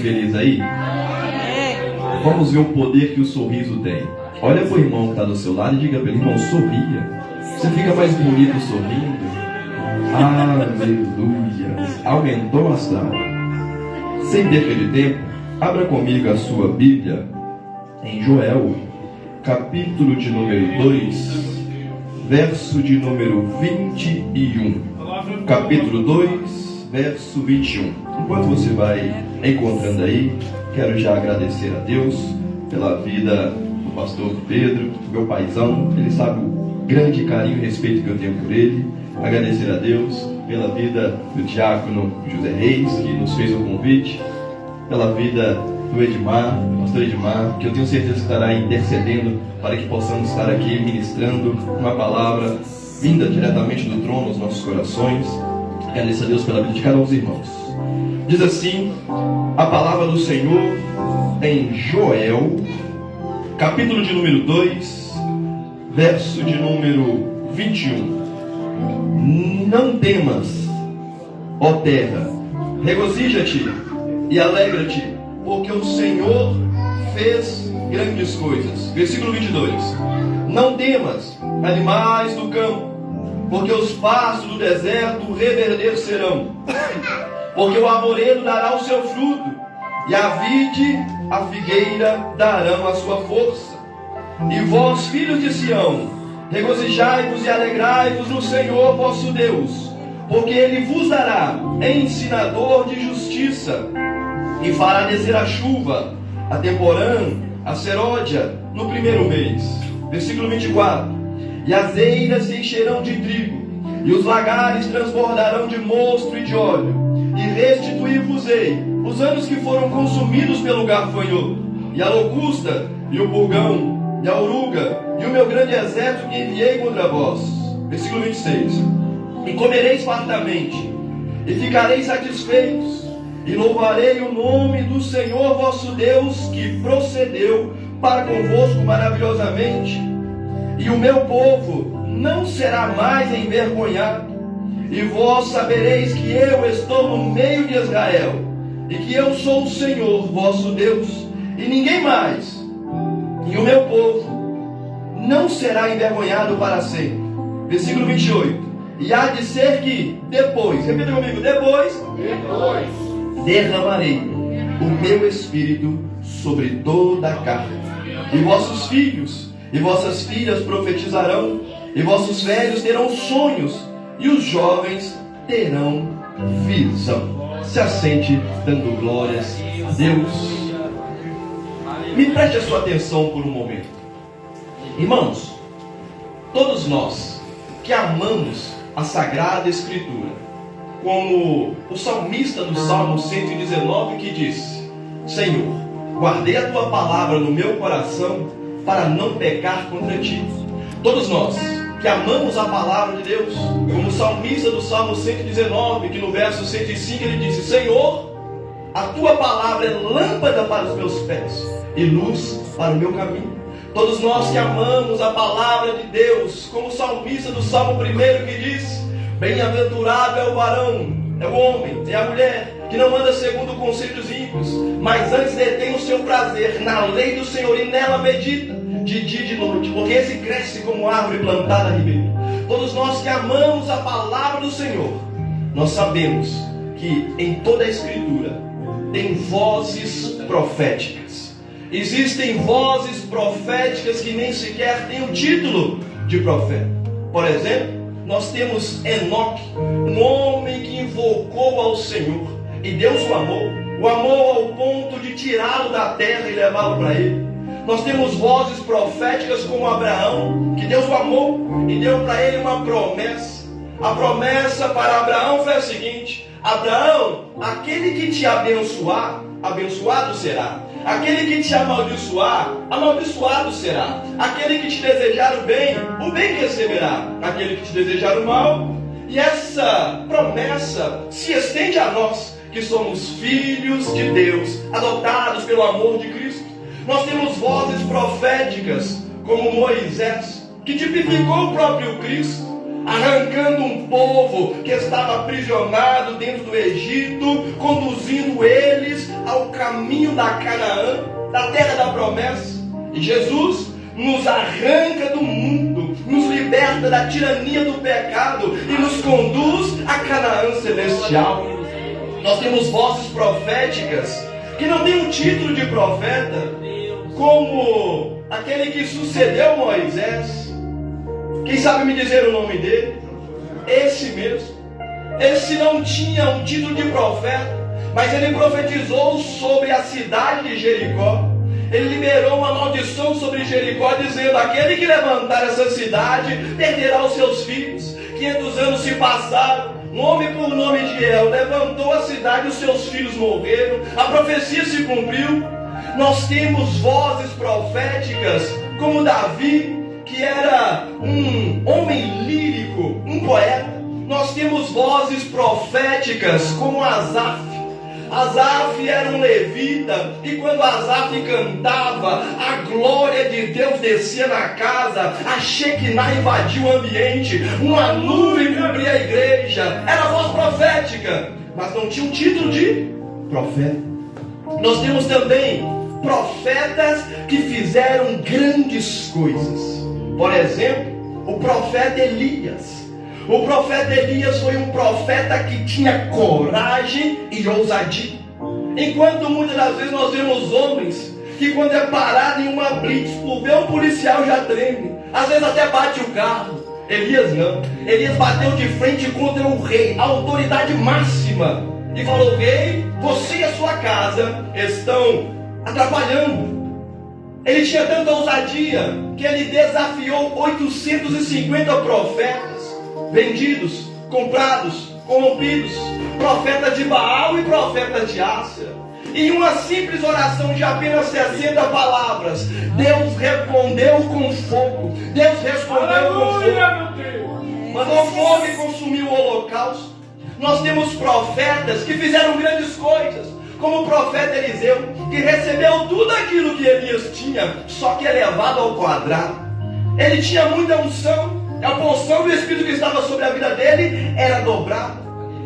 feliz aí? Vamos ver o poder que o sorriso tem. Olha para o irmão que está do seu lado e diga para ele: irmão, sorria. Você fica mais bonito sorrindo. Aleluia. Aumentou o astral. Sem perda de tempo, abra comigo a sua Bíblia em Joel, capítulo de número 2, verso de número 21. Capítulo 2, verso 21. Enquanto você vai encontrando aí, quero já agradecer a Deus pela vida do pastor Pedro, meu paizão. Ele sabe o grande carinho e respeito que eu tenho por ele. Agradecer a Deus pela vida do diácono José Reis, que nos fez o convite, pela vida do Edmar, pastor Edmar, que eu tenho certeza que estará intercedendo para que possamos estar aqui ministrando uma palavra vinda diretamente do trono aos nossos corações. Agradeço a Deus pela vida de cada um dos irmãos. Diz assim a palavra do Senhor em Joel, capítulo de número 2, verso de número 21. Não temas, ó terra, regozija-te e alegra-te, porque o Senhor fez grandes coisas. Versículo 22. Não temas, animais do campo, porque os pastos do deserto reverdecerão, porque o arvoredo dará o seu fruto, e a vide, a figueira darão a sua força. E vós, filhos de Sião, regozijai-vos e alegrai-vos no Senhor vosso Deus, porque Ele vos dará ensinador de justiça, e fará descer a chuva, a temporã, a seródia, no primeiro mês. Versículo 24. E as eiras se encherão de trigo, e os lagares transbordarão de mosto e de óleo, e restituir-vos-ei os anos que foram consumidos pelo gafanhoto, e a locusta, e o pulgão, e a oruga, e o meu grande exército que enviei contra vós. Versículo 26. E comereis fartamente, e ficareis satisfeitos, e louvarei o nome do Senhor vosso Deus, que procedeu para convosco maravilhosamente. E o meu povo não será mais envergonhado, e vós sabereis que eu estou no meio de Israel, e que eu sou o Senhor vosso Deus, e ninguém mais. E o meu povo não será envergonhado para sempre. Versículo 28. E há de ser que depois, repita comigo, depois derramarei o meu espírito sobre toda a carne, e vossos filhos e vossas filhas profetizarão, e vossos velhos terão sonhos, e os jovens terão visão. Se assente dando glórias a Deus. Me preste a sua atenção por um momento. Irmãos, todos nós que amamos a Sagrada Escritura, como o salmista do Salmo 119 que disse: Senhor, guardei a tua palavra no meu coração para não pecar contra ti. Todos nós que amamos a palavra de Deus, como o salmista do Salmo 119, que no verso 105 ele disse: Senhor, a tua palavra é lâmpada para os meus pés e luz para o meu caminho. Todos nós que amamos a palavra de Deus, como o salmista do Salmo 1 que diz: bem-aventurado é o varão, é o homem, é a mulher, que não anda segundo o conselho dos ímpios, mas antes detém o seu prazer na lei do Senhor, e nela medita de dia e de noite, porque esse cresce como árvore plantada a ribeiro. Todos nós que amamos a palavra do Senhor, nós sabemos que em toda a Escritura tem vozes proféticas. Existem vozes proféticas que nem sequer têm o título de profeta. Por exemplo, nós temos Enoque, um homem que invocou ao Senhor, e Deus o amou ao ponto de tirá-lo da terra e levá-lo para ele. Nós temos vozes proféticas como Abraão, que Deus o amou e deu para ele uma promessa. A promessa para Abraão foi a seguinte: Abraão, aquele que te abençoar, abençoado será. Aquele que te amaldiçoar, amaldiçoado será. Aquele que te desejar o bem receberá. Aquele que te desejar o mal. E essa promessa se estende a nós, que somos filhos de Deus, adotados pelo amor de Cristo. Nós temos vozes proféticas, como Moisés, que tipificou o próprio Cristo. arrancando um povo que estava aprisionado dentro do Egito, conduzindo eles ao caminho da Canaã, da terra da promessa. E Jesus nos arranca do mundo, nos liberta da tirania do pecado e nos conduz a Canaã celestial. Nós temos vozes proféticas que não têm um título de profeta, como aquele que sucedeu Moisés. Quem sabe me dizer o nome dele? Esse mesmo. Esse não tinha um título de profeta, mas ele profetizou sobre a cidade de Jericó. Ele liberou uma maldição sobre Jericó, dizendo: aquele que levantar essa cidade perderá os seus filhos. 500 anos se passaram, nome por nome de El levantou a cidade, os seus filhos morreram, a profecia se cumpriu. Nós temos vozes proféticas, como Davi, que era um homem lírico, um poeta. Nós temos vozes proféticas, como Asaf. Asaf era um levita, e quando Asaf cantava, a glória de Deus descia na casa, a Shekinah invadiu o ambiente, uma nuvem cobria a igreja. Era voz profética, mas não tinha um título de profeta. Nós temos também profetas que fizeram grandes coisas. Por exemplo, o profeta Elias. O profeta Elias foi um profeta que tinha coragem e ousadia. Enquanto muitas das vezes nós vemos homens que, quando é parado em uma blitz, por ver um policial já treme, às vezes até bate o carro. Elias não. Elias bateu de frente contra o rei, a autoridade máxima, e falou: rei, você e a sua casa estão atrapalhando. Ele tinha tanta ousadia que ele desafiou 850 profetas, vendidos, comprados, corrompidos, profeta de Baal e profeta de Ásia. Em uma simples oração de apenas 60 palavras, Deus respondeu com fogo. Deus respondeu com fogo. Mandou fogo e consumiu o holocausto. Nós temos profetas que fizeram grandes coisas, como o profeta Eliseu, que recebeu tudo aquilo que Elias tinha, só que elevado ao quadrado. Ele tinha muita unção, a porção do Espírito que estava sobre a vida dele era dobrada.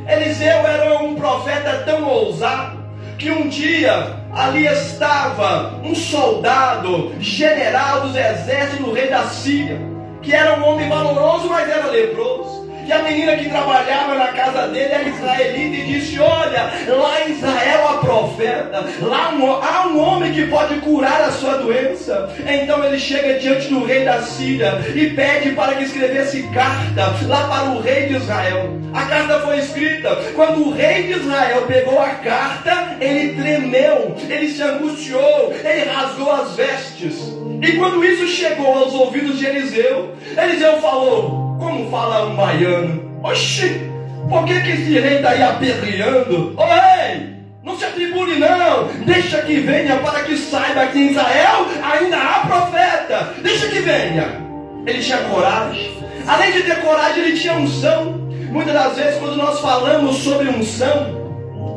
Eliseu era um profeta tão ousado, que um dia ali estava um soldado, general dos exércitos do rei da Síria, que era um homem valoroso, mas era leproso. E a menina que trabalhava na casa dele era israelita e disse: olha, lá em Israel há profeta, lá há um homem que pode curar a sua doença. Então ele chega diante do rei da Síria e pede para que escrevesse carta lá para o rei de Israel. A carta foi escrita. Quando o rei de Israel pegou a carta, ele tremeu, ele se angustiou, ele rasgou as vestes. E quando isso chegou aos ouvidos de Eliseu, Eliseu falou: como fala um baiano? Oxi, por que esse rei está aí aperreando? Ô rei, não se atribule não, deixa que venha, para que saiba que em Israel ainda há profeta. Deixa que venha. Ele tinha coragem. Além de ter coragem, ele tinha unção. Muitas das vezes, quando nós falamos sobre unção,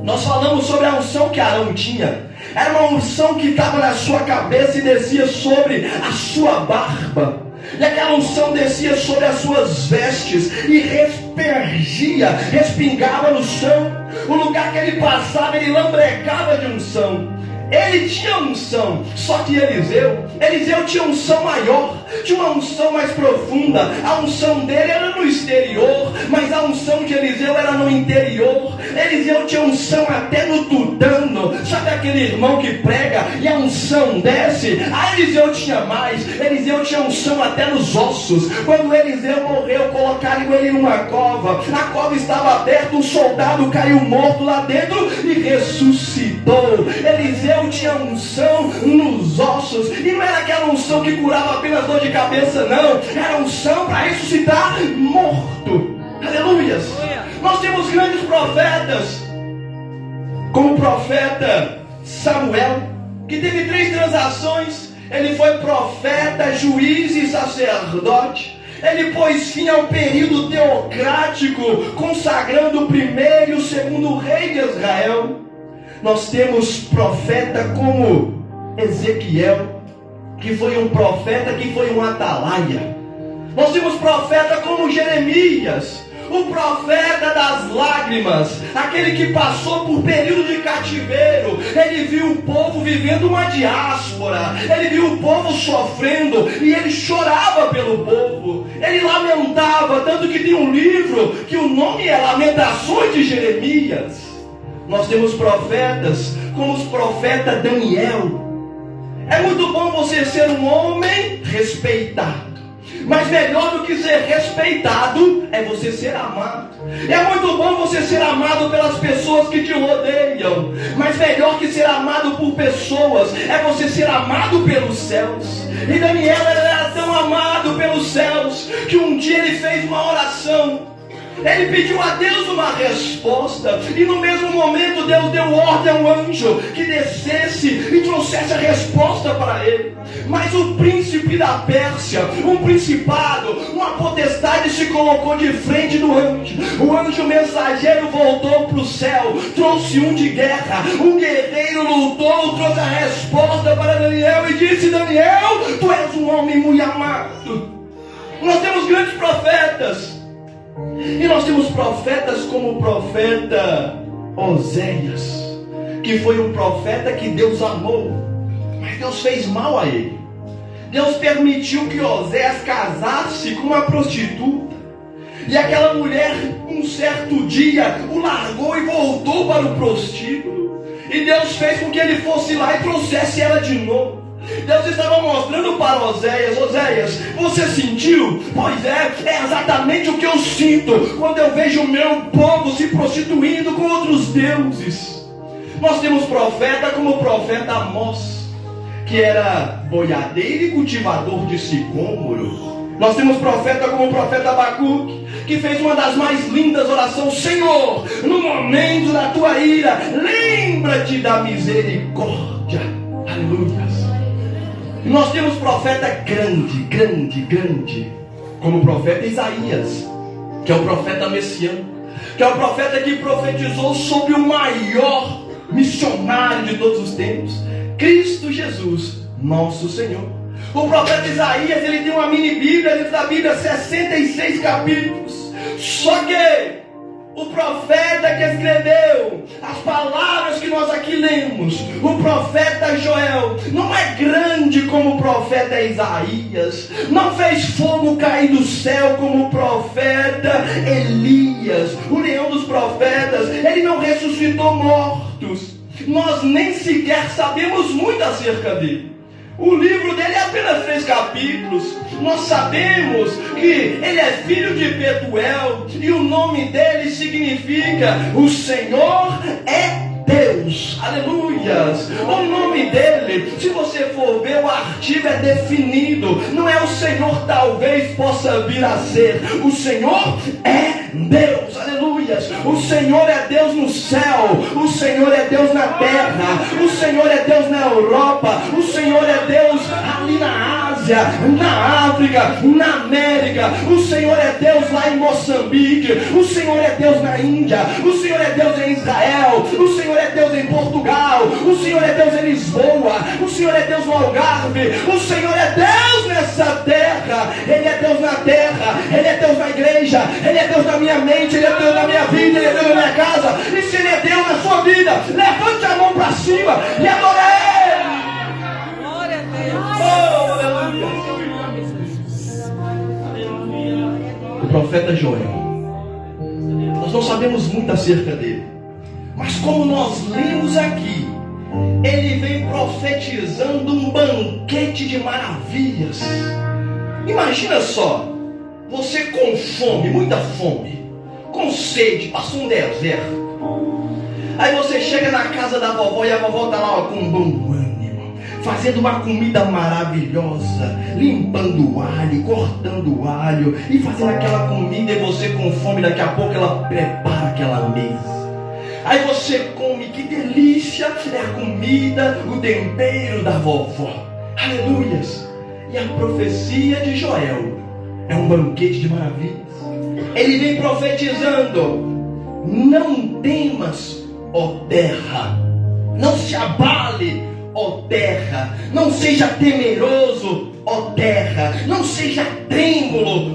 nós falamos sobre a unção que Arão tinha. Era uma unção que estava na sua cabeça e descia sobre a sua barba. E aquela unção descia sobre as suas vestes e respingava no chão. O lugar que ele passava, ele lambrecava de unção. Ele tinha unção, só que Eliseu tinha unção maior, tinha uma unção mais profunda. A unção dele era no exterior, mas a unção de Eliseu era no interior. Eliseu tinha unção até no tutano. Sabe aquele irmão que prega e a unção desce? A Eliseu tinha mais. Eliseu tinha unção até nos ossos. Quando Eliseu morreu, colocaram ele numa cova. A cova estava aberta, um soldado caiu morto lá dentro e ressuscitou. Eliseu tinha unção nos ossos, e não era aquela unção que curava apenas dor de cabeça, não, era unção para ressuscitar morto. Aleluias. Nós temos grandes profetas, como o profeta Samuel, que teve 3 transações. Ele foi profeta, juiz e sacerdote. Ele pôs fim ao período teocrático, consagrando o primeiro e o segundo rei de Israel. Nós temos profeta como Ezequiel, que foi um profeta, que foi um atalaia. Nós temos profeta como Jeremias, o profeta das lágrimas, aquele que passou por período de cativeiro. Ele viu o povo vivendo uma diáspora, ele viu o povo sofrendo e ele chorava pelo povo, ele lamentava, tanto que tem um livro que o nome é Lamentações de Jeremias. Nós temos profetas como o profeta Daniel. É muito bom você ser um homem respeitado, mas melhor do que ser respeitado é você ser amado. É muito bom você ser amado pelas pessoas que te rodeiam, mas melhor que ser amado por pessoas é você ser amado pelos céus. E Daniel era tão amado pelos céus que um dia ele fez uma oração. Ele pediu a Deus uma resposta, e no mesmo momento Deus deu ordem ao anjo que descesse e trouxesse a resposta para ele. Mas o príncipe da Pérsia, um principado, uma potestade, se colocou de frente do anjo. O anjo mensageiro voltou para o céu, trouxe um de guerra, um guerreiro lutou, trouxe a resposta para Daniel e disse: Daniel, tu és um homem muito amado. Nós temos grandes profetas, e nós temos profetas como o profeta Oséias, que foi um profeta que Deus amou, mas Deus fez mal a ele. Deus permitiu que Oséias casasse com uma prostituta, e aquela mulher, um certo dia, o largou e voltou para o prostíbulo, e Deus fez com que ele fosse lá e trouxesse ela de novo. Deus estava mostrando para Oséias: Oséias, você sentiu? Pois é exatamente o que eu sinto quando eu vejo o meu povo se prostituindo com outros deuses. Nós temos profeta como o profeta Amós, que era boiadeiro e cultivador de sicômoro. Nós temos profeta como o profeta Abacuque, que fez uma das mais lindas orações: Senhor, no momento da tua ira, lembra-te da misericórdia. Aleluia. Nós temos profeta grande, como o profeta Isaías, que é o profeta messiânico, que é o profeta que profetizou sobre o maior missionário de todos os tempos, Cristo Jesus, nosso Senhor. O profeta Isaías, ele tem uma mini Bíblia, dentro da Bíblia, 66 capítulos. Só que o profeta que escreveu as palavras que nós aqui lemos, o profeta Joel, não é grande como o profeta Isaías, não fez fogo cair do céu como o profeta Elias, o leão dos profetas. Ele não ressuscitou mortos. Nós nem sequer sabemos muito acerca dele. O livro dele é apenas 3 capítulos. Nós sabemos que ele é filho de Betuel, e o nome dele significa: o Senhor é Deus. Aleluias. O nome dele, se você for ver, o artigo é definido. Não é o Senhor talvez possa vir a ser, o Senhor é Deus. Aleluias. O Senhor é Deus no céu, o Senhor é Deus na terra, o Senhor é Deus na Europa, o Senhor é Deus ali na Ásia, na África, na América. O Senhor é Deus lá em Moçambique, o Senhor é Deus na Índia, o Senhor é Deus em Israel, o Senhor é Deus em Portugal, o Senhor é Deus em Lisboa, o Senhor é Deus no Algarve, o Senhor é Deus nessa terra. Ele é Deus na terra, Ele é Deus na igreja, Ele é Deus na minha mente, Ele é Deus na minha vida, Ele é Deus na minha casa. E se Ele é Deus na sua vida, levante a mão para cima e adore Ele. Glória a Deus. Oh, aleluia. O profeta Joel, nós não sabemos muito acerca dele, mas como nós lemos aqui, ele vem profetizando um banquete de maravilhas. Imagina só, você com fome, muita fome, com sede, passou um deserto. Aí você chega na casa da vovó e a vovó está lá com um bom ânimo, fazendo uma comida maravilhosa, limpando o alho, cortando o alho e fazendo aquela comida, e você com fome, daqui a pouco ela prepara aquela mesa. Aí você come, que delícia, é a comida, o tempero da vovó. Aleluias. E a profecia de Joel é um banquete de maravilhas. Ele vem profetizando: não temas, ó terra, não se abale, ó terra, não seja temeroso, ó terra, não seja trêmulo,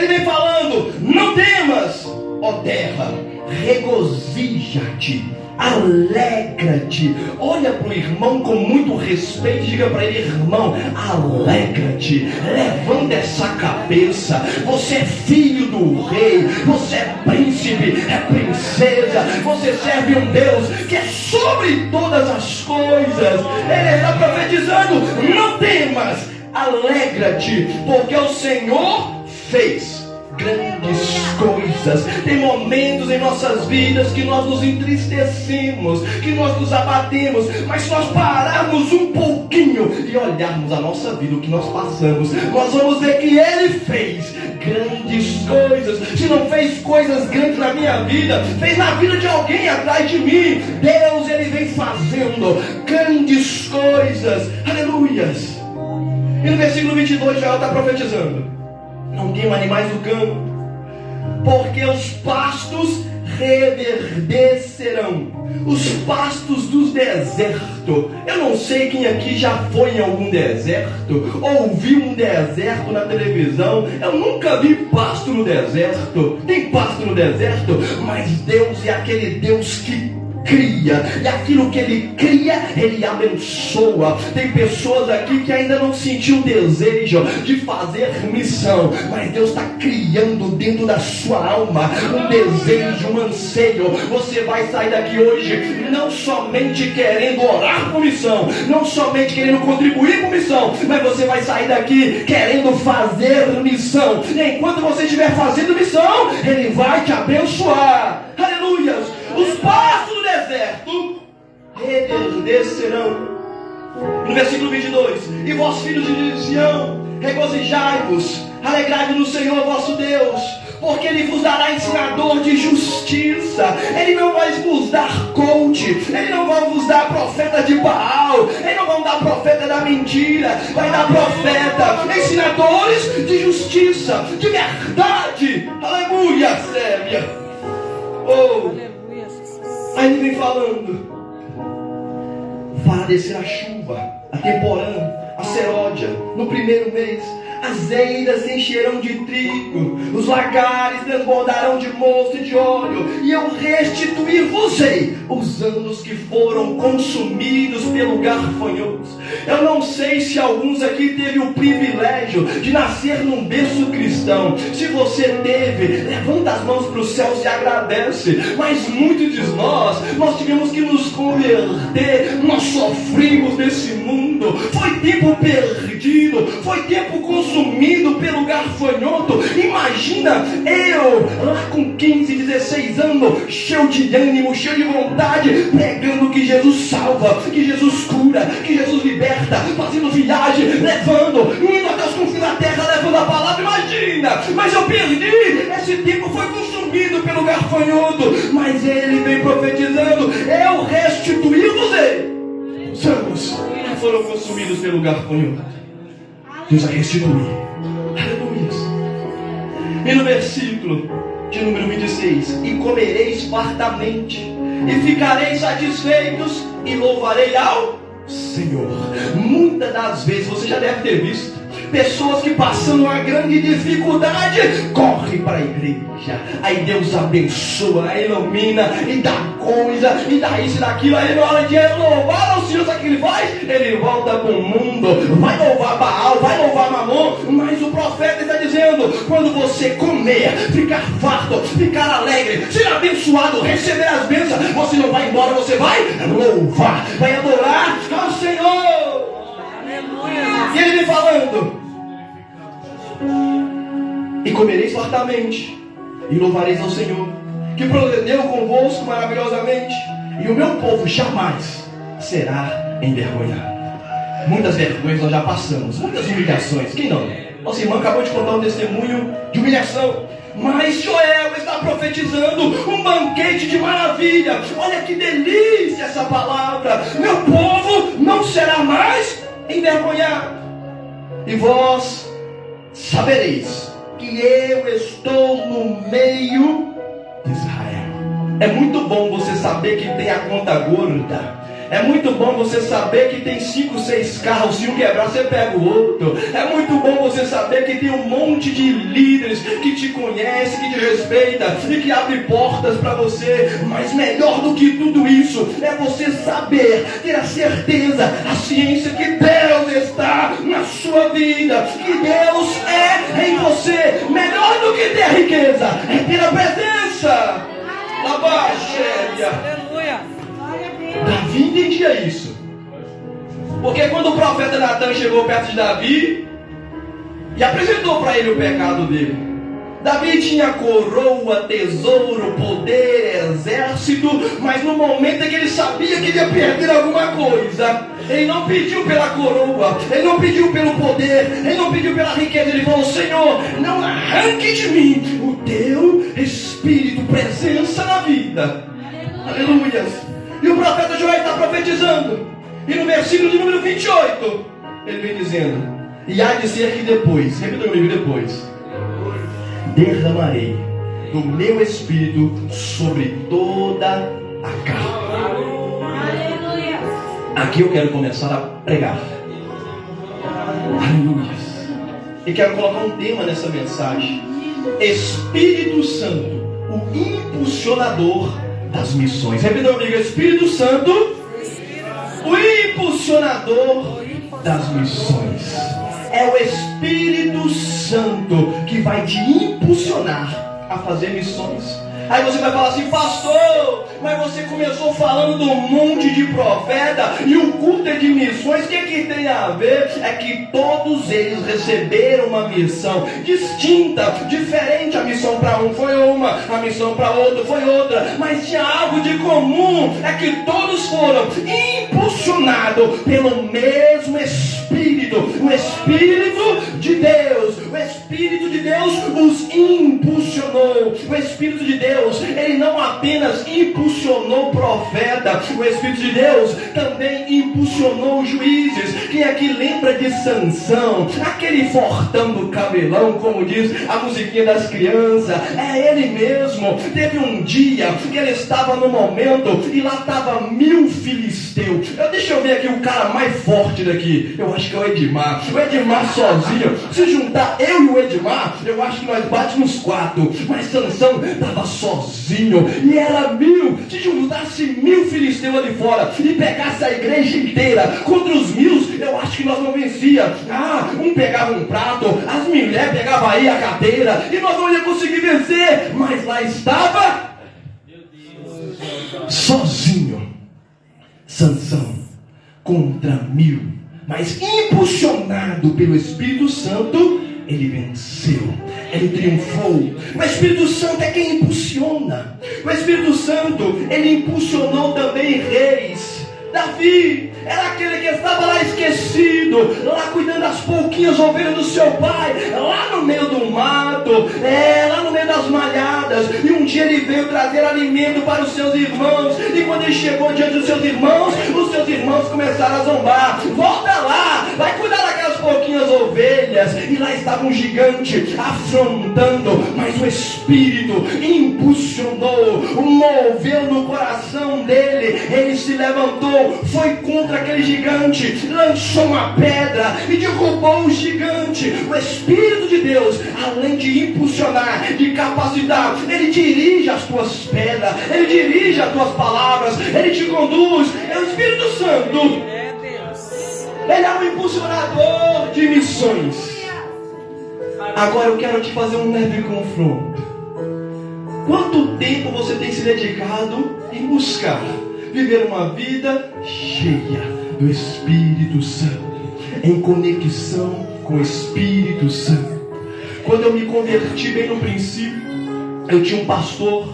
Ele vem falando: não temas, ó terra, regozija-te, alegra-te. Olha para o irmão com muito respeito e diga para ele: irmão, alegra-te, levanta essa cabeça. Você é filho do rei, você é príncipe, é princesa, você serve um Deus que é sobre todas as coisas. Ele está profetizando: não temas, alegra-te, porque o Senhor fez grandes coisas. Tem momentos em nossas vidas que nós nos entristecemos, que nós nos abatemos, mas se nós pararmos um pouquinho e olharmos a nossa vida, o que nós passamos, nós vamos ver que Ele fez grandes coisas. Se não fez coisas grandes na minha vida, fez na vida de alguém atrás de mim. Deus, Ele vem fazendo grandes coisas. Aleluias. E no versículo 22 já está profetizando: não tema animais do campo, porque os pastos reverdecerão, os pastos dos desertos. Eu não sei quem aqui já foi em algum deserto, ou viu um deserto na televisão. Eu nunca vi pasto no deserto. Tem pasto no deserto, mas Deus é aquele Deus que cria, e aquilo que Ele cria, Ele abençoa. Tem pessoas aqui que ainda não sentiu o desejo de fazer missão, mas Deus está criando dentro da sua alma um desejo, um anseio. Você vai sair daqui hoje não somente querendo orar por missão, não somente querendo contribuir com missão, mas você vai sair daqui querendo fazer missão. E enquanto você estiver fazendo missão, Ele vai te abençoar. Aleluias. Os pastos do deserto reverdecerão. No versículo 22: e vós, filhos de Sião, regozijai-vos, alegrai-vos no Senhor vosso Deus, porque Ele vos dará ensinador de justiça. Ele não vai vos dar coach, Ele não vai vos dar profeta de Baal, Ele não vai dar profeta da mentira, vai dar profeta, ensinadores de justiça, de verdade. Aleluia, Sérvia. Oh. Aí Ele vem falando: fará descer a chuva, a temporã, a seródia, no primeiro mês. As eiras se encherão de trigo, os lagares transbordarão de mosto e de óleo, e eu restituir-vos-ei os anos que foram consumidos pelo gafanhoto. Eu não sei se alguns aqui teve o privilégio de nascer num berço cristão. Se você teve, levanta as mãos para os céus e agradece. Mas muitos de nós tivemos que nos converter. Nós sofrimos nesse mundo. Foi tempo perdido, foi tempo consumido pelo gafanhoto. Imagina eu lá com 15, 16 anos, cheio de ânimo, cheio de vontade, pregando que Jesus salva, que Jesus cura, que Jesus liberta, fazendo viagem, levando, indo até os confins da terra, levando a palavra. Imagina, mas eu perdi. Esse tempo foi consumido pelo gafanhoto. Mas Ele vem profetizando: eu restituí-vos-ei os anos que foram consumidos pelo gafanhoto. Deus vai restituir. Aleluia. E no versículo de número 26: e comereis fartamente, e ficareis satisfeitos, e louvarei ao Senhor. Muitas das vezes você já deve ter visto pessoas que, passando uma grande dificuldade, correm para a igreja. Aí Deus abençoa, ilumina e dá coisa, e dá isso e daquilo. Aí na hora de louvar ao Senhor, sabe o que Ele faz? Ele volta para o mundo, vai louvar Baal, vai louvar Mamon. Mas o profeta está dizendo: quando você comer, ficar farto, ficar alegre, ser abençoado, receber as bênçãos, você não vai embora, você vai louvar, vai adorar ao Senhor. E Ele vem falando: e comereis fartamente, e louvareis ao Senhor, que procedeu convosco maravilhosamente, e o meu povo jamais será envergonhado. Muitas vergonhas nós já passamos, muitas humilhações. Quem não? Nossa irmã acabou de contar um testemunho de humilhação. Mas Joel está profetizando um banquete de maravilha. Olha que delícia essa palavra: meu povo não será mais envergonhado, e vós sabereis que eu estou no meio de Israel. É muito bom você saber que tem a conta gorda. É muito bom você saber que tem 5, 6 carros. Se um quebrar, você pega o outro. É muito bom você saber que tem um monte de líderes que te conhecem, que te respeitam e que abrem portas para você. Mas melhor do que tudo isso é você saber, ter a certeza, a ciência que Deus está na sua vida, que Deus é em você. Melhor do que ter a riqueza é ter a presença. Aleluia. Davi entendia isso. Porque quando o profeta Natan chegou perto de Davi e apresentou para ele o pecado dele, Davi tinha coroa, tesouro, poder, exército, mas no momento em que ele sabia que ia perder alguma coisa, ele não pediu pela coroa, ele não pediu pelo poder, ele não pediu pela riqueza. Ele falou: Senhor, não arranque de mim o teu Espírito, presença na vida. Aleluia. E o profeta Joel está profetizando, e no versículo de número 28 ele vem dizendo: e há de ser que depois, repita comigo, depois derramarei do meu Espírito sobre toda a carne. Aleluia. Aqui eu quero começar a pregar. Aleluia. E quero colocar um tema nessa mensagem: Espírito Santo, o impulsionador das missões. Repita comigo: Espírito Santo, o impulsionador das missões. É o Espírito Santo que vai te impulsionar a fazer missões. Aí você vai falar assim: pastor, mas você começou falando do monte de profeta e o culto é de missões. O que tem a ver? É que todos eles receberam uma missão distinta, diferente. A missão para um foi uma, a missão para outro foi outra, mas tinha algo de comum: é que todos foram impulsionados pelo mesmo Espírito. O Espírito de Deus, o Espírito de Deus os impulsionou. O Espírito de Deus, ele não apenas impulsionou o profeta, o Espírito de Deus também impulsionou juízes. Quem aqui lembra de Sansão, aquele fortão do cabelão, como diz a musiquinha das crianças? É ele mesmo. Teve um dia que ele estava no momento e lá estava 1000 filisteus. Deixa eu ver aqui o cara mais forte daqui. Eu acho que é o Edmar. O Edmar sozinho, se juntar eu e o Edmar, eu acho que nós bate nos 4. Mas Sansão estava sozinho e era 1000. Se juntasse 1000 filisteus ali fora e pegasse a igreja inteira contra os 1000, eu acho que nós não vencia. Um pegava um prato, as mulheres pegavam aí a cadeira e nós não ia conseguir vencer. Mas lá estava sozinho Sansão contra 1000, mas impulsionado pelo Espírito Santo, ele venceu, ele triunfou. O Espírito Santo é quem impulsiona. O Espírito Santo, ele impulsionou também reis. Davi era aquele que estava lá esquecido, lá cuidando das pouquinhas ovelhas do seu pai, lá no meio do mato, lá no meio das malhadas. E um dia ele veio trazer alimento para os seus irmãos, e quando ele chegou diante dos seus irmãos, os seus irmãos começaram a zombar: volta lá, vai cuidar daquelas pouquinhas ovelhas. E lá estava um gigante afrontando, mas o Espírito impulsionou, moveu no coração dele. Ele se levantou, foi contra aquele gigante, lançou uma pedra e derrubou o gigante. O Espírito de Deus, além de impulsionar, de capacitar, ele dirige as tuas pedras, ele dirige as tuas palavras, ele te conduz. É o Espírito Santo. Ele é um impulsionador de missões. Agora eu quero te fazer um leve confronto. Quanto tempo você tem se dedicado em buscar viver uma vida cheia do Espírito Santo, em conexão com o Espírito Santo? Quando eu me converti bem no princípio, eu tinha um pastor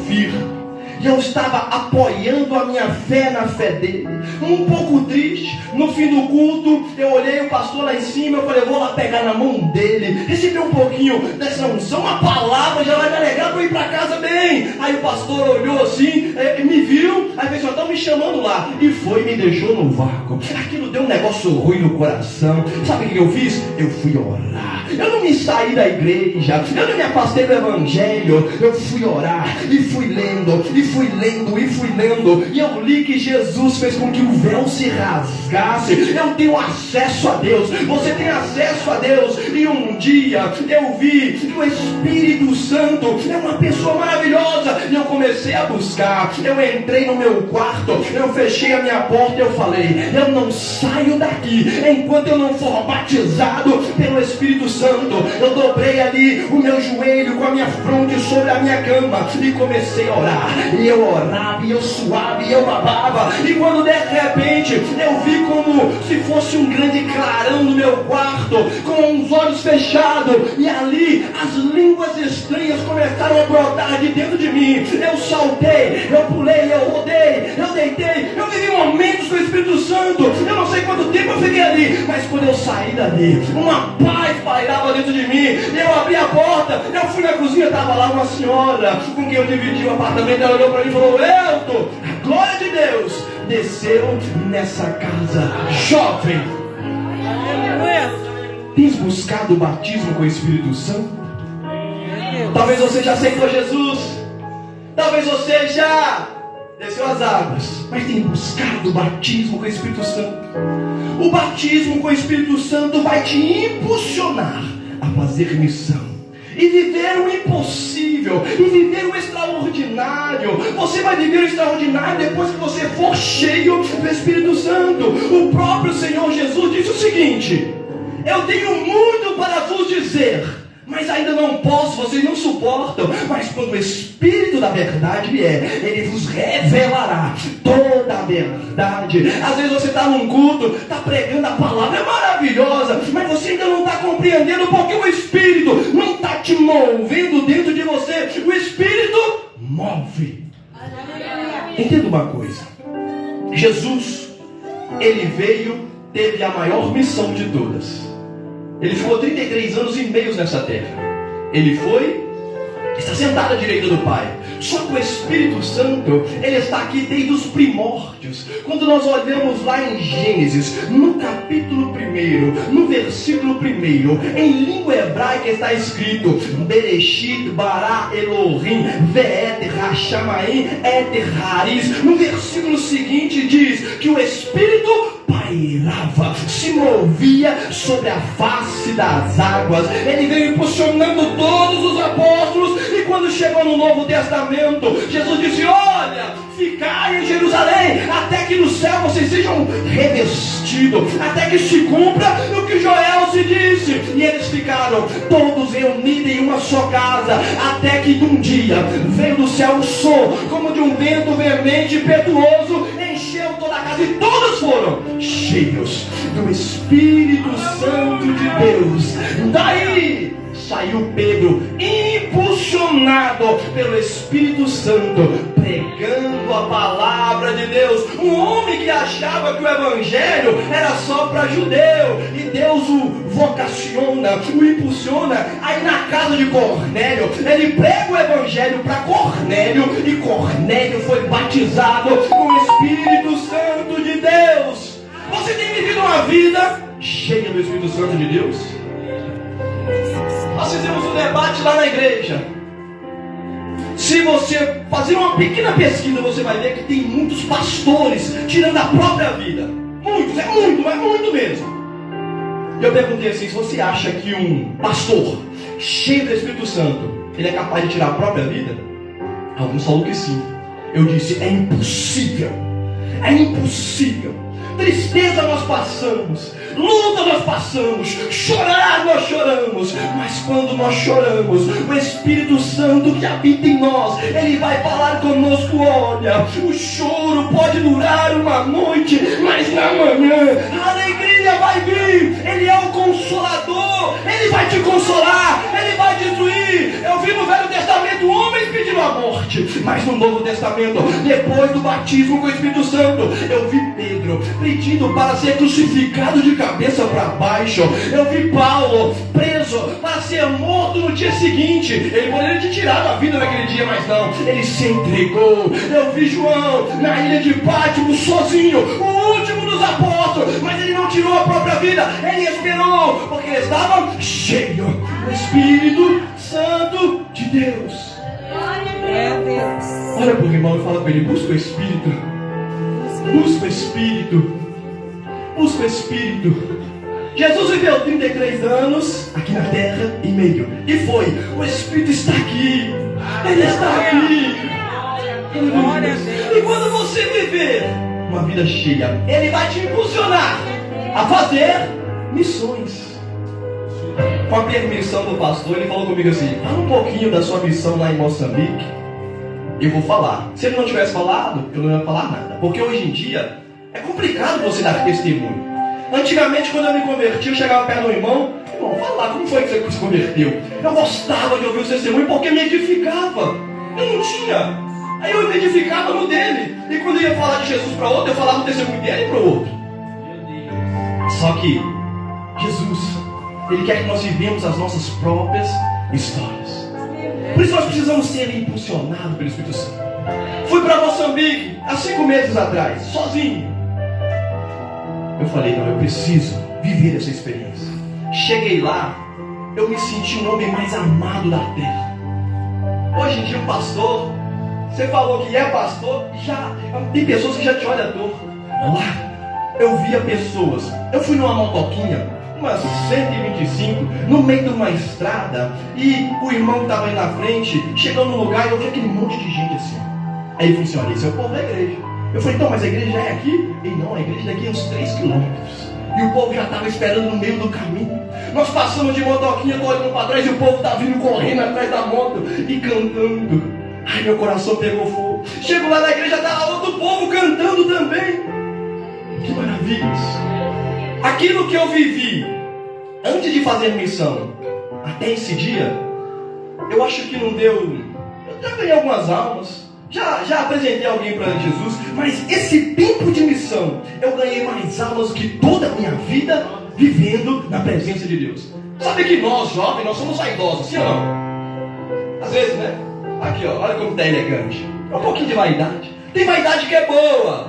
Firmo, e eu estava apoiando a minha fé na fé dele, um pouco triste. No fim do culto, eu olhei o pastor lá em cima, eu falei: eu vou lá pegar na mão dele, receber um pouquinho dessa unção, uma palavra já vai me alegrar para eu ir para casa bem. Aí o pastor olhou assim, me viu, aí pensou: estão me chamando lá, e foi e me deixou no vácuo. Aquilo deu um negócio ruim no coração. Sabe o que eu fiz? Eu fui orar. Eu não me saí da igreja, eu não me afastei do evangelho. Eu fui orar e fui lendo, e fui lendo, e fui lendo. E eu li que Jesus fez com que o véu se rasgasse. Eu tenho acesso a Deus, você tem acesso a Deus. E um dia eu vi que o Espírito Santo é uma pessoa maravilhosa. E eu comecei a buscar. Eu entrei no meu quarto, eu fechei a minha porta e eu falei: eu não saio daqui enquanto eu não for batizado pelo Espírito Santo. Eu dobrei ali o meu joelho com a minha fronte sobre a minha cama e comecei a orar. E eu orava, e eu suava, e eu babava. E quando de repente eu vi como se fosse um grande clarão no meu quarto, com os olhos fechados, e ali as línguas estranhas começaram a brotar de dentro de mim. Eu saltei, eu pulei, eu rodei, eu deitei, eu vivi momentos com o Espírito Santo. Eu não sei quanto tempo eu fiquei ali, mas quando eu saí dali, uma paz pairava dentro de mim. Eu abri a porta, eu fui na cozinha, estava lá uma senhora com quem eu dividi o apartamento. Ela olhou para mim e falou: Elton, a glória de Deus desceu nessa casa. Jovem, tens buscado o batismo com o Espírito Santo? Talvez você já aceitou Jesus, talvez você já desceu as águas, mas tem buscado o batismo com o Espírito Santo. O batismo com o Espírito Santo vai te impulsionar a fazer missão e viver o impossível, e viver o extraordinário. Você vai viver o extraordinário depois que você for cheio do Espírito Santo. O próprio Senhor Jesus disse o seguinte: eu tenho muito para vos dizer, mas ainda não posso, vocês não suportam. Mas quando o Espírito da verdade vier, Ele vos revelará toda a verdade. Às vezes você está num culto, está pregando a palavra, é maravilhosa, mas você ainda não está compreendendo porque o Espírito não está te movendo dentro de você. O Espírito move. Entenda uma coisa: Jesus, Ele veio, teve a maior missão de todas. Ele ficou 33 anos e meio nessa terra. Ele está sentado à direita do Pai. Só que o Espírito Santo, Ele está aqui desde os primórdios. Quando nós olhamos lá em Gênesis, no capítulo 1, no versículo 1, em língua hebraica está escrito: Bereshit bara Elohim ve'et hashamaim et haris. No versículo seguinte diz que o Espírito pairava, se movia sobre a face das águas. Ele veio impulsionando todos os apóstolos. E quando chegou no Novo Testamento, Jesus disse: olha, ficai em Jerusalém, até que no céu vocês sejam revestidos, até que se cumpra o que Joel se disse. E eles ficaram todos reunidos em uma só casa, até que de um dia veio do céu um som, como de um vento veemente e impetuoso, encheu toda a casa, e todos foram cheios do Espírito Santo de Deus. Daí saiu Pedro, impulsionado pelo Espírito Santo, pregando a palavra de Deus. Um homem que achava que o evangelho era só para judeu, e Deus o vocaciona, o impulsiona. Aí na casa de Cornélio, ele prega o evangelho para Cornélio, e Cornélio foi batizado com o Espírito Santo de Deus. Você tem vivido uma vida cheia do Espírito Santo de Deus? Nós fizemos um debate lá na igreja. Se você fazer uma pequena pesquisa, você vai ver que tem muitos pastores tirando a própria vida. Muitos, mas muito mesmo. Eu perguntei assim: se você acha que um pastor cheio do Espírito Santo, ele é capaz de tirar a própria vida? Alguns falam que sim. Eu disse: é impossível. É impossível. Tristeza nós passamos, luta nós passamos, chorar nós choramos, mas quando nós choramos, o Espírito Santo que habita em nós, Ele vai falar conosco. Olha, o choro pode durar uma noite, mas na manhã a alegria vai vir. Ele é o Consolador, Ele vai te consolar, Ele vai te instruir. Eu vi no Velho Testamento homens pedindo a morte, mas no Novo Testamento, depois do batismo com o Espírito Santo, eu vi Pedro pedindo para ser crucificado de cabeça para baixo. Eu vi Paulo preso para ser morto no dia seguinte. Ele poderia ter tirado a vida naquele dia, mas não, ele se entregou. Eu vi João na ilha de Pátimo sozinho, o último dos apóstolos, mas ele não tirou a própria vida. Ele esperou, porque ele estava cheio do Espírito Santo de Deus. Olha para o irmão e fala para ele: busca o Espírito. Busca o Espírito. Busca o Espírito. Jesus viveu 33 anos aqui na terra e meio. E foi. O Espírito está aqui. Ele está aqui. E quando você viver uma vida cheia, Ele vai te impulsionar a fazer missões. Com a permissão do pastor, ele falou comigo assim: fala um pouquinho da sua missão lá em Moçambique. Eu vou falar. Se ele não tivesse falado, eu não ia falar nada. Porque hoje em dia é complicado você dar testemunho. Antigamente, quando eu me converti, eu chegava perto do irmão: irmão, fala lá, como foi que você se converteu? Eu gostava de ouvir o testemunho porque me edificava. Eu não tinha. Aí eu me edificava no dele. E quando eu ia falar de Jesus para outro, eu falava o testemunho dele para o outro. Só que Jesus, Ele quer que nós vivemos as nossas próprias histórias. Por isso nós precisamos ser impulsionados pelo Espírito Santo. Fui para Moçambique há 5 meses atrás, sozinho. Eu falei: não, eu preciso viver essa experiência. Cheguei lá, eu me senti um homem mais amado da terra. Hoje em dia, um pastor, você falou que é pastor, já tem pessoas que já te olham torto. Lá, eu via pessoas. Eu fui numa motoquinha, umas 125, no meio de uma estrada, e o irmão que estava aí na frente chegou no lugar e eu vi aquele monte de gente assim. Aí ele falou assim: olha, esse é o povo da igreja. Eu falei: então, mas a igreja já é aqui? Ele: não, a igreja daqui é uns 3 quilômetros. E o povo já estava esperando no meio do caminho. Nós passamos de motoquinha, tô olhando para trás, e o povo está vindo correndo atrás da moto e cantando. Ai, meu coração pegou fogo. Chego lá na igreja, está outro povo cantando também. Que maravilha isso. Aquilo que eu vivi antes de fazer missão até esse dia, eu acho que não deu. Eu já ganhei algumas almas, já apresentei alguém para Jesus, mas esse tempo de missão eu ganhei mais almas do que toda a minha vida vivendo na presença de Deus. Sabe que nós jovens, nós somos vaidosos, sim ou não? Às vezes, né? Aqui, ó, olha como está elegante. É um pouquinho de vaidade. Tem vaidade que é boa,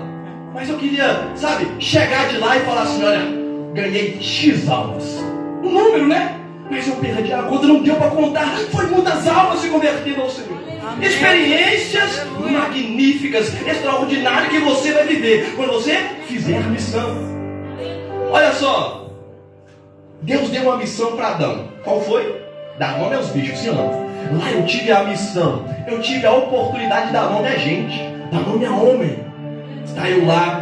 mas eu queria, sabe, chegar de lá e falar assim: olha, ganhei X almas. Um número, né? Mas eu perdi a conta, não deu para contar. Foi muitas almas se convertendo ao Senhor. Amém. Experiências magníficas, extraordinárias que você vai viver quando você fizer a missão. Olha só, Deus deu uma missão para Adão. Qual foi? Dar nome aos bichos, sim ou não? Lá eu tive a missão, eu tive a oportunidade de dar nome a gente, dar nome a homem. Está eu lá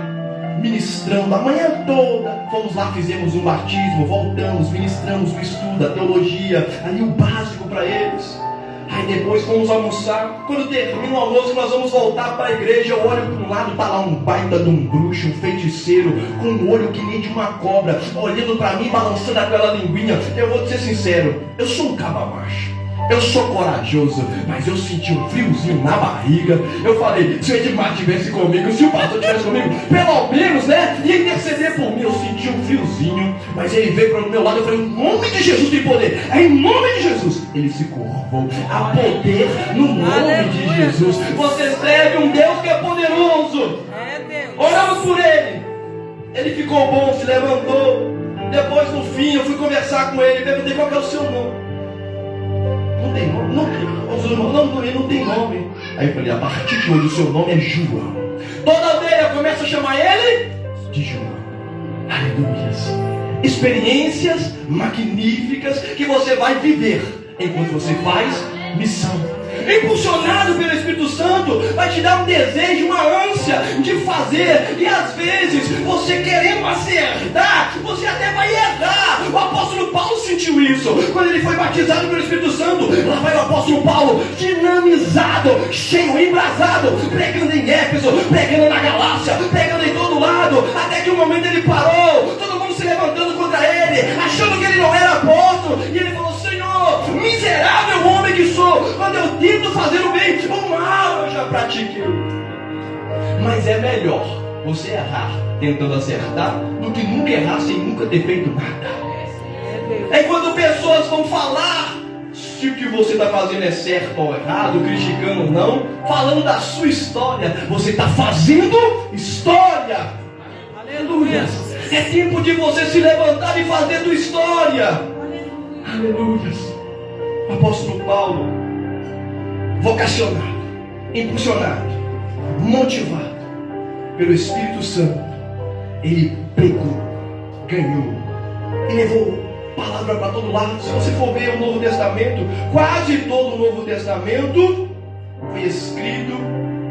ministrando a manhã toda. Fomos lá, fizemos um batismo, voltamos, ministramos o estudo, a teologia, ali o básico para eles. Aí depois fomos almoçar. Quando termina o almoço, nós vamos voltar para a igreja. Eu olho para um lado, está lá um baita de um bruxo, um feiticeiro, com um olho que nem de uma cobra, olhando para mim, balançando aquela linguinha. Eu vou te ser sincero, eu sou um caba macho, eu sou corajoso, mas eu senti um friozinho na barriga. Eu falei: se o Edmar estivesse comigo, se o pastor estivesse comigo, pelo menos, né, ia interceder por mim. Eu senti um friozinho, mas ele veio para o meu lado. Eu falei: em nome de Jesus tem poder, é em nome de Jesus. Ele se curvou. Há poder no nome de Jesus. Você serve um Deus que é poderoso. Oramos por ele. Ele ficou bom, se levantou. Depois, no fim, eu fui conversar com ele, perguntei: qual que é o seu nome? Não tem nome, não tem nome. Aí eu falei: a partir de hoje o seu nome é João. Toda vez eu começo a chamar ele de João. Aleluia. Experiências magníficas que você vai viver enquanto você faz missão. Impulsionado pelo Espírito Santo, vai te dar um desejo, uma ânsia de fazer. E às vezes, você querendo acertar, você até vai errar. O apóstolo Paulo sentiu isso quando ele foi batizado pelo Espírito Santo. Lá vai o apóstolo Paulo, dinamizado, cheio, embrasado, pregando em Éfeso, pregando na Galácia, pregando em todo lado. Até que um momento ele parou, todo mundo se levantando contra ele, achando que ele não era apóstolo. E ele falou: Senhor, miserável homem que sou, quando eu tento fazer o bem, o mal eu já pratiquei. Mas é melhor você errar tentando acertar do que nunca errar sem nunca ter feito nada. É quando pessoas vão falar se o que você está fazendo é certo ou errado, criticando ou não, falando da sua história, você está fazendo história. Aleluia. É tempo de você se levantar e fazer tua história. Aleluia. O apóstolo Paulo, vocacionado, impulsionado, motivado pelo Espírito Santo, ele pregou, ganhou e levou palavra para todo lado. Se você for ver o Novo Testamento, quase todo o Novo Testamento foi escrito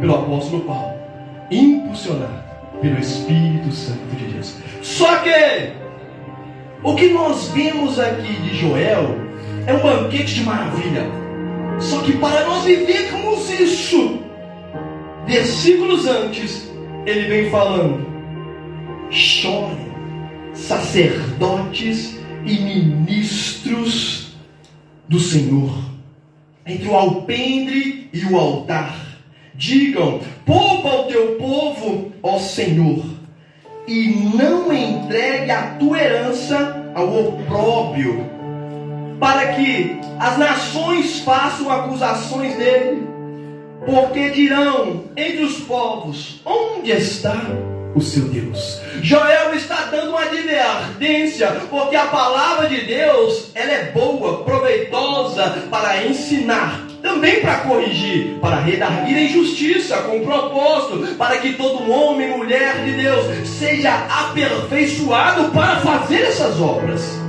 pelo apóstolo Paulo, impulsionado pelo Espírito Santo de Deus. Só que o que nós vemos aqui de Joel é um banquete de maravilha. Só que para nós vivermos isso, versículos antes, ele vem falando: chorem, sacerdotes e ministros do Senhor, entre o alpendre e o altar, digam: poupa o teu povo, ó Senhor, e não entregue a tua herança ao opróbrio, para que as nações façam acusações dele, porque dirão entre os povos: onde está o seu Deus? Joel está dando uma advertência, porque a palavra de Deus, ela é boa, proveitosa para ensinar, também para corrigir, para redarguir em justiça, com propósito, para que todo homem e mulher de Deus seja aperfeiçoado para fazer essas obras.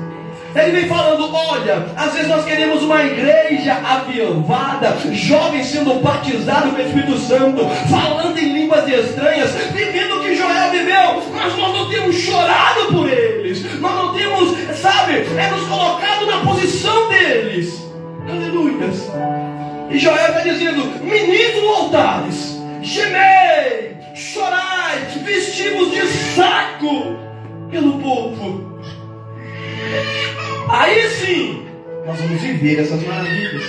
Ele vem falando: olha, às vezes nós queremos uma igreja avivada, jovens sendo batizados com o Espírito Santo, falando em línguas estranhas, vivendo o que Joel viveu, mas nós não temos chorado por eles, nós não temos, nos colocado na posição deles. Aleluias. E Joel está dizendo: ministro altares, gemei, chorai, vestivos de saco pelo povo. Aí sim, nós vamos viver essas maravilhas.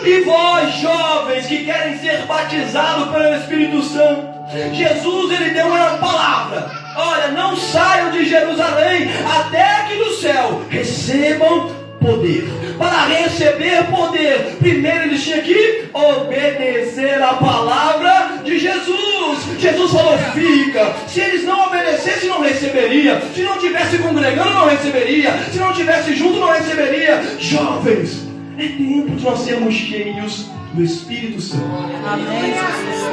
E vós, jovens, que querem ser batizados pelo Espírito Santo, Jesus, ele deu uma palavra: olha, não saiam de Jerusalém até que do céu recebam poder. Para receber poder, primeiro eles tinham que obedecer a palavra de Jesus. Jesus falou: fica. Se eles não obedecessem, não receberia. Se não estivesse congregando, não receberia. Se não estivesse junto, não receberia. Jovens, é tempo de nós sermos cheios do Espírito Santo. Amém.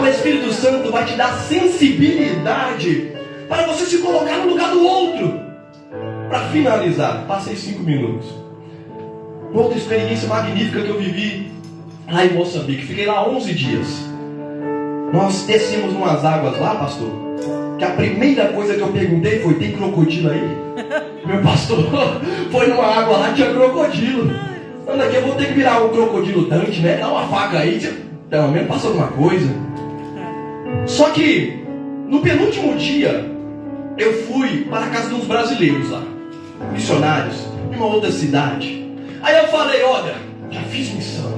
O Espírito Santo vai te dar sensibilidade para você se colocar no lugar do outro. Para finalizar, passei 5 minutos. Outra experiência magnífica que eu vivi lá em Moçambique. Fiquei lá 11 dias. Nós descemos umas águas lá, pastor, que a primeira coisa que eu perguntei foi: tem crocodilo aí? Meu pastor foi numa água lá, tinha crocodilo. Anda aqui, eu vou ter que virar um crocodilo Dante, né? Dá uma faca aí, pelo menos passa alguma coisa. Só que no penúltimo dia eu fui para a casa de uns brasileiros lá, missionários, em uma outra cidade. Aí eu falei: olha, já fiz missão,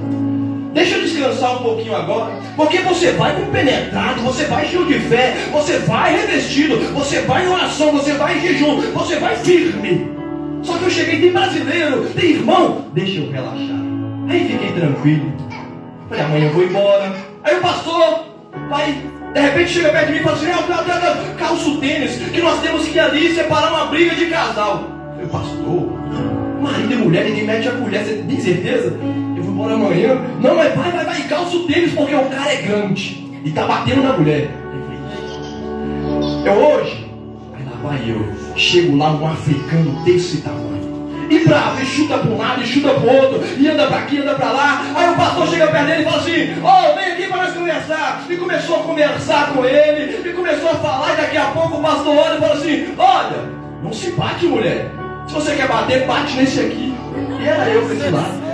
deixa eu descansar um pouquinho agora, porque você vai compenetrado, você vai cheio de fé, você vai revestido, você vai em oração, você vai em jejum, você vai firme. Só que eu cheguei, tem brasileiro, tem irmão, deixa eu relaxar. Aí fiquei tranquilo. Falei: amanhã eu vou embora. Aí o pastor vai, de repente chega perto de mim e fala assim: calça o tênis, que nós temos que ir ali separar uma briga de casal. Eu falei: pastor, marido e mulher, ninguém mete a colher, você tem certeza? Eu vou embora amanhã. Não, mas vai, calça o tênis, porque o cara é grande e tá batendo na mulher. Eu hoje, aí lá vai eu, chego lá um africano desse tamanho, e bravo, e chuta para um lado, e chuta para o outro, e anda para aqui, anda para lá. Aí o pastor chega perto dele e fala assim: vem aqui para nós conversar. E começou a conversar com ele, e começou a falar, e daqui a pouco o pastor olha e fala assim: olha, não se bate, mulher. Se você quer bater, bate nesse aqui. E era eu desse lado.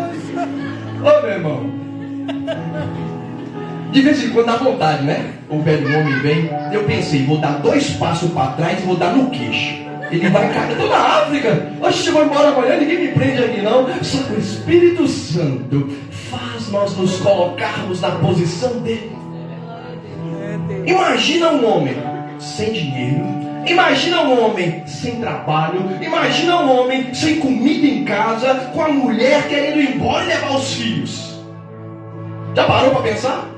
Ô, meu irmão, de vez em quando dá vontade, né? O velho homem vem. Eu pensei: vou dar 2 passos para trás e vou dar no queixo. Ele vai cair. Eu estou na África. Oxe, eu vou embora amanhã, ninguém me prende aqui não. Só que o Espírito Santo faz nós nos colocarmos na posição dele. Imagina um homem sem dinheiro. Imagina um homem sem trabalho. Imagina um homem sem comida em casa, com a mulher querendo ir embora e levar os filhos. Já parou para pensar?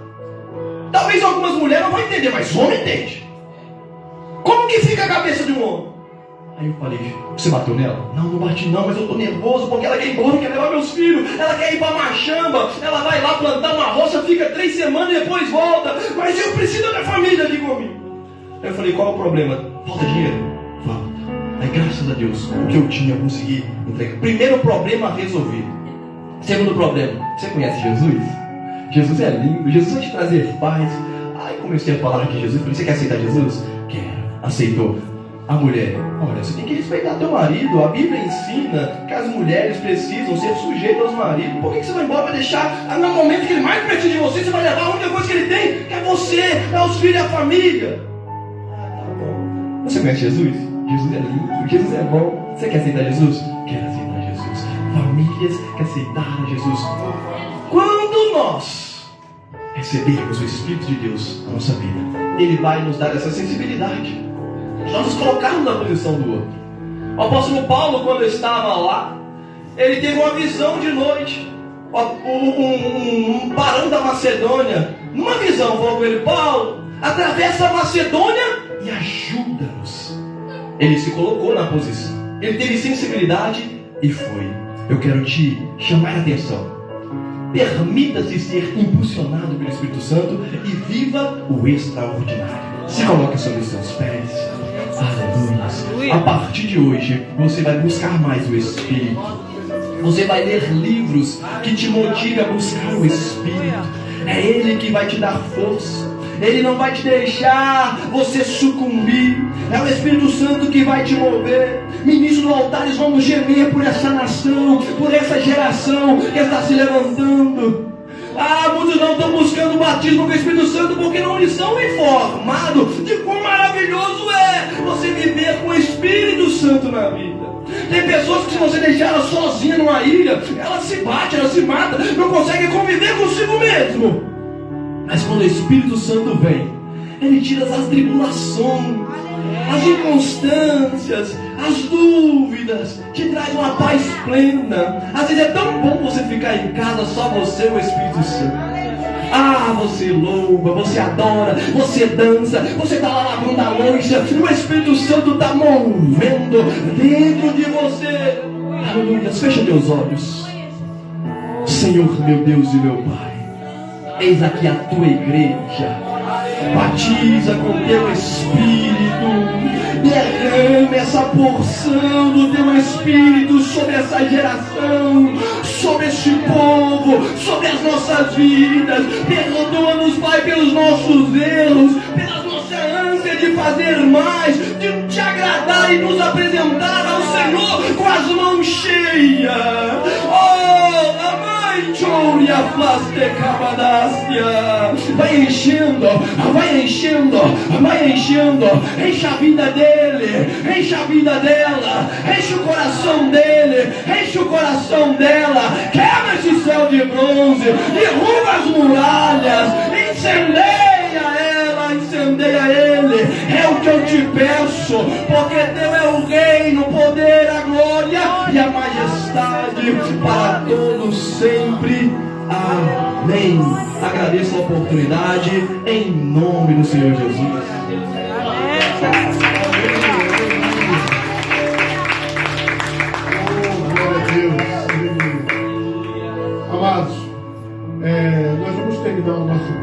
Talvez algumas mulheres não vão entender, mas o homem entende. Como que fica a cabeça de um homem? Aí eu falei, você bateu nela? Não, não bati não, mas eu tô nervoso porque ela quer ir embora, quer levar meus filhos, ela quer ir pra Machamba, ela vai lá plantar uma roça, fica 3 semanas e depois volta, mas eu preciso da minha família aqui comigo. Aí eu falei, qual é o problema? Falta dinheiro? Falta. Aí graças a Deus, o que eu tinha eu consegui entregar. Primeiro problema resolvido. Segundo problema, você conhece Jesus? Jesus é lindo, Jesus vai te trazer paz. Aí comecei a falar de Jesus, falei, você quer aceitar Jesus? Quero. Aceitou. A mulher, olha, você tem que respeitar teu marido. A Bíblia ensina que as mulheres precisam ser sujeitas aos maridos. Por que você vai embora, vai deixar no momento que ele mais precisa de você, você vai levar a única coisa que ele tem, que é você, é os filhos e a família. Tá bom. Você conhece Jesus? Jesus é lindo, Jesus é bom. Você quer aceitar Jesus? Quero aceitar Jesus. Famílias que aceitaram Jesus. Quando nós recebermos o Espírito de Deus na nossa vida, Ele vai nos dar essa sensibilidade. Nós nos colocarmos na posição do outro. O apóstolo Paulo, quando estava lá, ele teve uma visão de noite. Um barão da Macedônia, numa visão, falou com ele, Paulo, atravessa a Macedônia e ajuda-nos. Ele se colocou na posição. Ele teve sensibilidade e foi. Eu quero te chamar a atenção. Permita-se ser impulsionado pelo Espírito Santo e viva o extraordinário. Se coloque sobre os seus pés. Aleluia. A partir de hoje, você vai buscar mais o Espírito. Você vai ler livros que te motivem a buscar o Espírito. É Ele que vai te dar força. Ele não vai te deixar você sucumbir. É o Espírito Santo que vai te mover. Ministros do altar, eles vão gemer por essa nação, por essa geração que está se levantando. Muitos não estão buscando o batismo com o Espírito Santo porque não lhes são informados de quão maravilhoso é você viver com o Espírito Santo na vida. Tem pessoas que, se você deixar ela sozinha numa ilha, ela se bate, ela se mata, não consegue conviver consigo mesmo. Mas quando o Espírito Santo vem, Ele tira as tribulações, as inconstâncias, as dúvidas, te traz uma paz plena. Às vezes é tão bom você ficar em casa, só você e o Espírito Santo. Você louva, você adora, você dança, você está lá lavando a louça, o Espírito Santo está movendo dentro de você. Aleluia, fecha teus olhos. Senhor, meu Deus e meu Pai, eis aqui a tua igreja. Batiza com teu Espírito, derrame essa porção do teu Espírito sobre essa geração, sobre este povo, sobre as nossas vidas. Perdoa-nos, Pai, pelos nossos erros, pela nossa ânsia de fazer mais, de te agradar e nos apresentar ao Senhor com as mãos cheias. Vai enchendo, vai enchendo, vai enchendo. Enche a vida dele, enche a vida dela, enche o coração dele, enche o coração dela. Quebra esse céu de bronze, derruba as muralhas, incendeia ele. É o que eu te peço, porque teu é o reino, o poder, a glória e a majestade para todos sempre. Amém. Agradeço a oportunidade em nome do Senhor Jesus. Glória a Deus. Amados, nós vamos terminar o nosso culto.